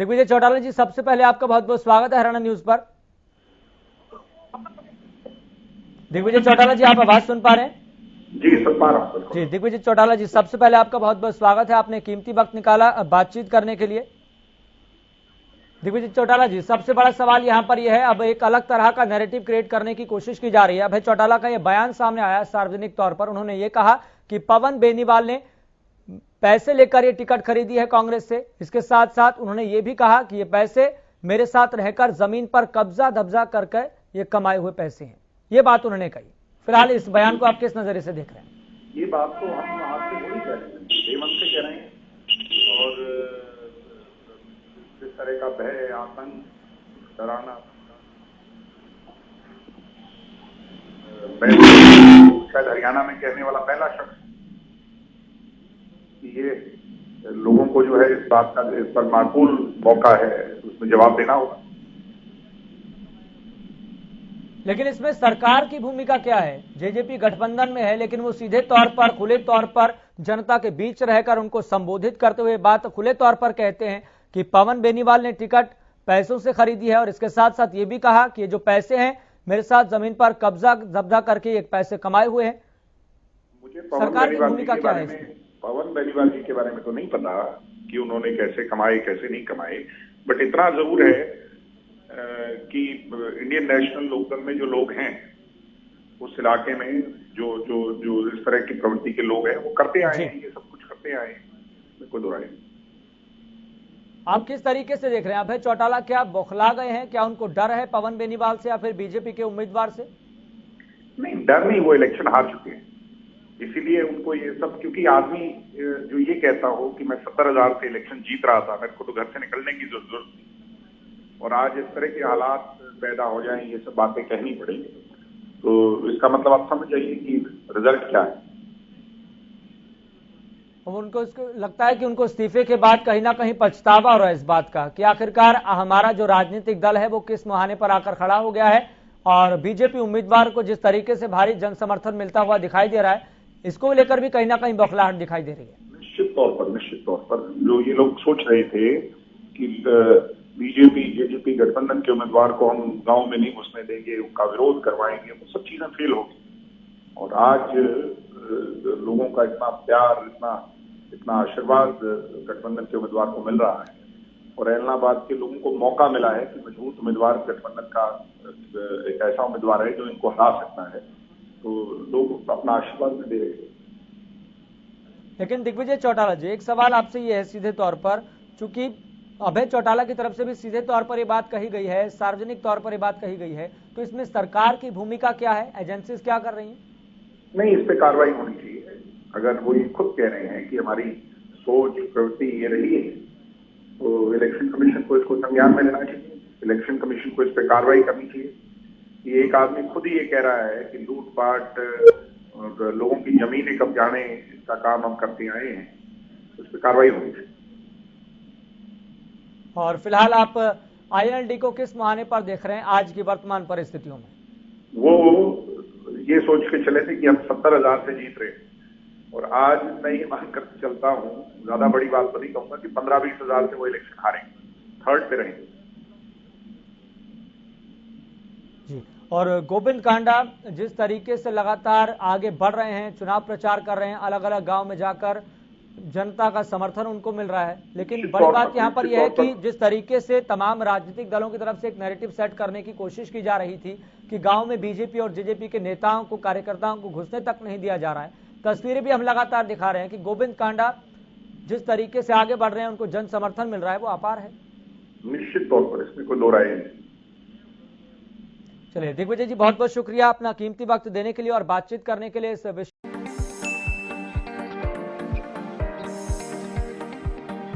दिग्विजय चौटाला जी, सबसे पहले आपका बहुत बहुत स्वागत है हरियाणा न्यूज पर। दिग्विजय चौटाला जी, आप आवाज सुन पा रहे हैं? जी, सुन पा रहा हूं। जी, दिग्विजय चौटाला जी, सबसे पहले आपका बहुत बहुत स्वागत है। आपने कीमती वक्त निकाला बातचीत करने के लिए। दिग्विजय चौटाला जी, सबसे बड़ा सवाल यहां पर यह है, अब एक अलग तरह का नैरेटिव क्रिएट करने की कोशिश की जा रही है। अभय चौटाला का यह बयान सामने आया सार्वजनिक तौर पर। उन्होंने ये कहा कि पवन बेनीवाल ने पैसे लेकर ये टिकट खरीदी है कांग्रेस से। इसके साथ साथ उन्होंने ये भी कहा कि ये पैसे मेरे साथ रहकर जमीन पर कब्जा दब्जा करके ये कमाए हुए पैसे हैं। ये बात उन्होंने कही। फिलहाल इस बयान को आप किस नजरिए से देख रहे हैं? ये बात तो हम आपसे वही कह रहे हैं, हेमंत से कह रहे हैं। और जिस तरह का भय, आतंक, डराना, शायद हरियाणा में कहने वाला पहला शख्स कि ये लोगों को जो है इस बात का, इस पर माकूल मौका है, उसमें जवाब देना होगा। लेकिन इसमें सरकार की भूमिका क्या है? जेजेपी गठबंधन में है, लेकिन वो सीधे तौर पर, खुले तौर पर जनता के बीच रहकर उनको संबोधित करते हुए बात खुले तौर पर कहते हैं कि पवन बेनीवाल ने टिकट पैसों से खरीदी है। और इसके साथ साथ ये भी कहा कि ये जो पैसे हैं मेरे साथ जमीन पर कब्जा जब्जा करके ये पैसे कमाए हुए हैं। मुझे सरकार की भूमिका क्या है? पवन बेनीवाल जी के बारे में तो नहीं पता कि उन्होंने कैसे कमाए कैसे नहीं कमाए, बट इतना जरूर है कि इंडियन नेशनल लोकदल में जो लोग हैं उस इलाके में जो जो जो इस तरह की प्रवृत्ति के लोग हैं वो करते आए हैं, ये सब कुछ करते आए हैं, कोई दो राय नहीं। आप किस तरीके से देख रहे हैं? अभय चौटाला क्या बौखला गए हैं? क्या उनको डर है पवन बेनीवाल से या फिर बीजेपी के उम्मीदवार से? नहीं, डर नहीं, वो इलेक्शन हार चुके हैं, इसीलिए उनको ये सब, क्योंकि आदमी जो ये कहता हो कि मैं 70,000 से इलेक्शन जीत रहा था, मेरे को तो घर से निकलने की जरूरत नहीं, और आज इस तरह के हालात पैदा हो जाएं, ये सब बातें कहनी पड़ेंगी, तो इसका मतलब आप समझ जाइए कि रिजल्ट क्या है। अब उनको लगता है कि उनको इस्तीफे के बाद कहीं ना कहीं पछतावा हो रहा है इस बात का कि आखिरकार हमारा जो राजनीतिक दल है वो किस मुहाने पर आकर खड़ा हो गया है, और बीजेपी उम्मीदवार को जिस तरीके से भारी जन समर्थन मिलता हुआ दिखाई दे रहा है, इसको लेकर भी कहीं ना कहीं बौखलाहट दिखाई दे रही है। निश्चित तौर पर जो ये लोग सोच रहे थे कि बीजेपी जेजेपी गठबंधन के उम्मीदवार को हम गांव में नहीं घुसने देंगे, उनका विरोध करवाएंगे, वो सब चीजें फेल होगी। और आज लोगों का इतना प्यार, इतना आशीर्वाद गठबंधन के उम्मीदवार को मिल रहा है, और एलनाबाद के लोगों को मौका मिला है कि मजबूत उम्मीदवार गठबंधन का एक ऐसा उम्मीदवार है जो इनको हरा सकता है, तो लोग अपना आशीर्वाद में दे रहे हैं। लेकिन दिग्विजय चौटाला जी, एक सवाल आपसे ये है सीधे तौर पर, चूंकि अभय चौटाला की तरफ से भी सीधे तौर पर ये बात कही गई है, सार्वजनिक तौर पर ये बात कही गई है, तो इसमें सरकार की भूमिका क्या है? एजेंसीज क्या कर रही हैं? नहीं, इस पे कार्रवाई होनी चाहिए। अगर वो ये खुद कह रहे हैं कि हमारी सोच प्रवृत्ति ये रही है, तो इलेक्शन कमीशन को इसको संज्ञान में लेना चाहिए, इलेक्शन कमीशन को इस पे कार्रवाई करनी चाहिए। ये एक आदमी खुद ही ये कह रहा है कि लूटपाट और लोगों की जमीनें कब्जाने, इसका काम हम करते आए हैं, तो इस पे कार्रवाई होनी चाहिए। और फिलहाल आप आईएनएलडी को किस मुहाने पर देख रहे हैं आज की वर्तमान परिस्थितियों में? वो ये सोच के चले थे कि हम 70,000 से जीत रहे, और आज मैं ये मान कर चलता हूँ, ज्यादा बड़ी बात तो नहीं कहूंगा, कि 15-20 हजार से वो इलेक्शन हारेंगे, थर्ड पे रहेंगे। जी, और गोविंद कांडा जिस तरीके से लगातार आगे बढ़ रहे हैं, चुनाव प्रचार कर रहे हैं, अलग अलग गांव में जाकर जनता का समर्थन उनको मिल रहा है, लेकिन बड़ी बात यहां पर यह है कि जिस तरीके से तमाम राजनीतिक दलों की तरफ से एक नैरेटिव सेट करने की कोशिश की जा रही थी कि गांव में बीजेपी और जेजेपी के नेताओं को, कार्यकर्ताओं को घुसने तक नहीं दिया जा रहा है, तस्वीरें भी हम लगातार दिखा रहे हैं कि गोविंद कांडा जिस तरीके से आगे बढ़ रहे हैं, उनको जन समर्थन मिल रहा है, वो अपार है। निश्चित तौर पर इसमें कोई दो राय नहीं। चलिए दिग्विजय जी, बहुत बहुत शुक्रिया अपना कीमती वक्त देने के लिए और बातचीत करने के लिए इस विषय